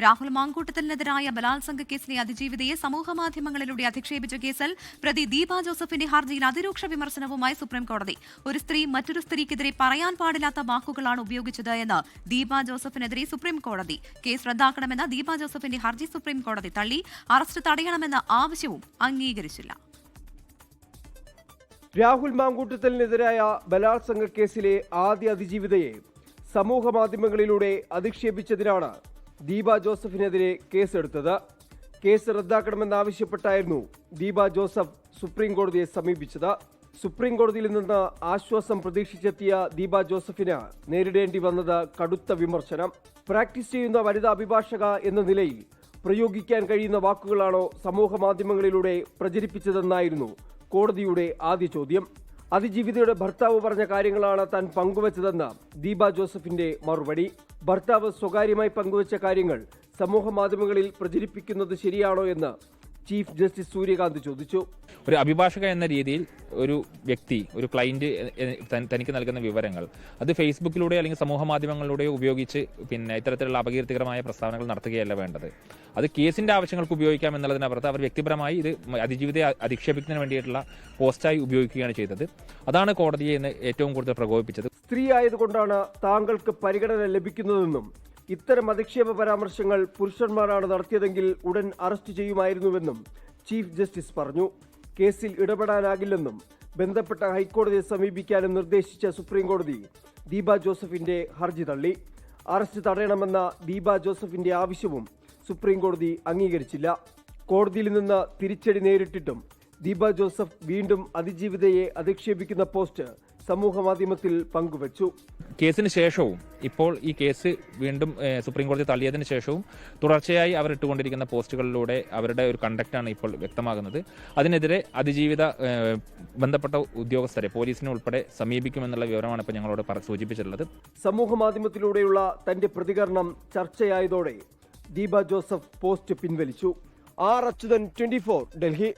രാഹുൽ മാങ്കൂട്ടത്തിനെതിരായ ബലാത്സംഗ കേസിലെ അതിജീവിതയെ സമൂഹമാധ്യമങ്ങളിലൂടെ അധിക്ഷേപിച്ച കേസിൽ പ്രതി ദീപ ജോസഫിന്റെ ഹർജിയിൽ അതിരൂക്ഷ വിമർശനവുമായി സുപ്രീംകോടതി. ഒരു സ്ത്രീ മറ്റൊരു സ്ത്രീക്കെതിരെ പറയാൻ പാടില്ലാത്ത വാക്കുകളാണ് ഉപയോഗിച്ചത് എന്ന് ദീപ ജോസഫിനെതിരെ സുപ്രീംകോടതി. കേസ് റദ്ദാക്കണമെന്ന ദീപ ജോസഫിന്റെ ഹർജി സുപ്രീംകോടതി തള്ളി. അറസ്റ്റ് തടയണമെന്ന ആവശ്യവും അംഗീകരിച്ചില്ല. രാഹുൽ മാങ്കൂട്ടത്തിനെതിരായ ബലാത്സംഗ കേസിലെ ആദ്യ അതിജീവിതയെ സമൂഹ മാധ്യമങ്ങളിലൂടെ അധിക്ഷേപിച്ചതിനാണ് ദീപ ജോസഫിനെതിരെ കേസെടുത്തത്. കേസ് റദ്ദാക്കണമെന്നാവശ്യപ്പെട്ടായിരുന്നു ദീപ ജോസഫ് സുപ്രീം കോടതിയെ സമീപിച്ചത്. സുപ്രീം കോടതിയിൽ നിന്ന് ആശ്വാസം പ്രതീക്ഷിച്ചെത്തിയ ദീപ ജോസഫിന് നേരിടേണ്ടി വന്നത് കടുത്ത വിമർശനം. പ്രാക്ടീസ് ചെയ്യുന്ന വനിതാ അഭിഭാഷക എന്ന നിലയിൽ പ്രയോഗിക്കാൻ കഴിയുന്ന വാക്കുകളാണോ സമൂഹ മാധ്യമങ്ങളിലൂടെ പ്രചരിപ്പിച്ചതെന്നായിരുന്നു കോടതിയുടെ ആദ്യ ചോദ്യം. അതിജീവിതയുടെ ഭർത്താവ് പറഞ്ഞ കാര്യങ്ങളാണ് താൻ പങ്കുവച്ചതെന്ന് ദീപ ജോസഫിന്റെ മറുപടി. ഭർത്താവ് സ്വകാര്യമായി പങ്കുവച്ച കാര്യങ്ങൾ സമൂഹ മാധ്യമങ്ങളിൽ പ്രചരിപ്പിക്കുന്നത് ശരിയാണോ എന്ന് ചീഫ് ജസ്റ്റിസ് സൂര്യകാന്ത് ചോദിച്ചു. ഒരു അഭിഭാഷക എന്ന രീതിയിൽ ഒരു വ്യക്തി, ഒരു ക്ലയന്റ് തനിക്ക് നൽകുന്ന വിവരങ്ങൾ അത് ഫേസ്ബുക്കിലൂടെ അല്ലെങ്കിൽ സമൂഹ മാധ്യമങ്ങളിലൂടെ ഉപയോഗിച്ച് ഇത്തരത്തിലുള്ള അപകീർത്തികരമായ പ്രസ്താവനകൾ നടത്തുകയല്ല വേണ്ടത്. അത് കേസിന്റെ ആവശ്യങ്ങൾക്ക് ഉപയോഗിക്കാം എന്നുള്ളതിനപ്പുറത്ത് അവർ വ്യക്തിപരമായി ഇത് അതിജീവിതയെ അധിക്ഷേപിക്കുന്നതിന് വേണ്ടിയിട്ടുള്ള പോസ്റ്റായി ഉപയോഗിക്കുകയാണ് ചെയ്തത്. അതാണ് കോടതിയെ ഇന്ന് ഏറ്റവും കൂടുതൽ പ്രകോപിപ്പിച്ചത്. സ്ത്രീ ആയതുകൊണ്ടാണ് താങ്കൾക്ക് പരിഗണന ലഭിക്കുന്നതെന്നും ഇത്തരം അധിക്ഷേപ പരാമർശങ്ങൾ പുരുഷന്മാരാണ് നടത്തിയതെങ്കിൽ ഉടൻ അറസ്റ്റ് ചെയ്യുമായിരുന്നുവെന്നും ചീഫ് ജസ്റ്റിസ് പറഞ്ഞു. കേസിൽ ഇടപെടാനാകില്ലെന്നും ബന്ധപ്പെട്ട ഹൈക്കോടതിയെ സമീപിക്കാനും നിർദ്ദേശിച്ച സുപ്രീംകോടതി ദീപ ജോസഫിന്റെ ഹർജി തള്ളി. അറസ്റ്റ് തടയണമെന്ന ദീപ ജോസഫിന്റെ ആവശ്യവും സുപ്രീംകോടതി അംഗീകരിച്ചില്ല. കോടതിയിൽ നിന്ന് തിരിച്ചടി നേരിട്ടിട്ടും ദീപ ജോസഫ് വീണ്ടും അതിജീവിതയെ അധിക്ഷേപിക്കുന്ന പോസ്റ്റ് സമൂഹ മാധ്യമത്തിൽ പങ്കുവച്ചു. കേസിന് ശേഷവും ഇപ്പോൾ ഈ കേസ് വീണ്ടും സുപ്രീംകോടതി തള്ളിയതിനു ശേഷവും തുടർച്ചയായി അവർ ഇട്ടുകൊണ്ടിരിക്കുന്ന പോസ്റ്റുകളിലൂടെ അവരുടെ ഒരു കണ്ടക്റ്റാണ് ഇപ്പോൾ വ്യക്തമാകുന്നത്. അതിനെതിരെ അതിജീവിത ബന്ധപ്പെട്ട ഉദ്യോഗസ്ഥരെ പോലീസിനെ ഉൾപ്പെടെ സമീപിക്കുമെന്നുള്ള വിവരമാണ് ഇപ്പോൾ ഞങ്ങളോട് സൂചിപ്പിച്ചിട്ടുള്ളത്. സമൂഹ മാധ്യമത്തിലൂടെയുള്ള തന്റെ പ്രതികരണം ചർച്ചയായതോടെ ദീപ ജോസഫ് പോസ്റ്റ് പിൻവലിച്ചു. ആർ അച്യുതൻ, 24 ഡൽഹി.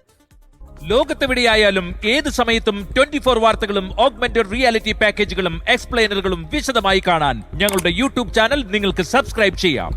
ലോകത്തെവിടെയായാലും ഏത് സമയത്തും 24 വാർത്തകളും ഓഗ്മെന്റഡ് റിയാലിറ്റി പാക്കേജുകളും എക്സ്പ്ലെയിനറുകളും വിശദമായി കാണാൻ ഞങ്ങളുടെ യൂട്യൂബ് ചാനൽ നിങ്ങൾക്ക് സബ്സ്ക്രൈബ് ചെയ്യാം.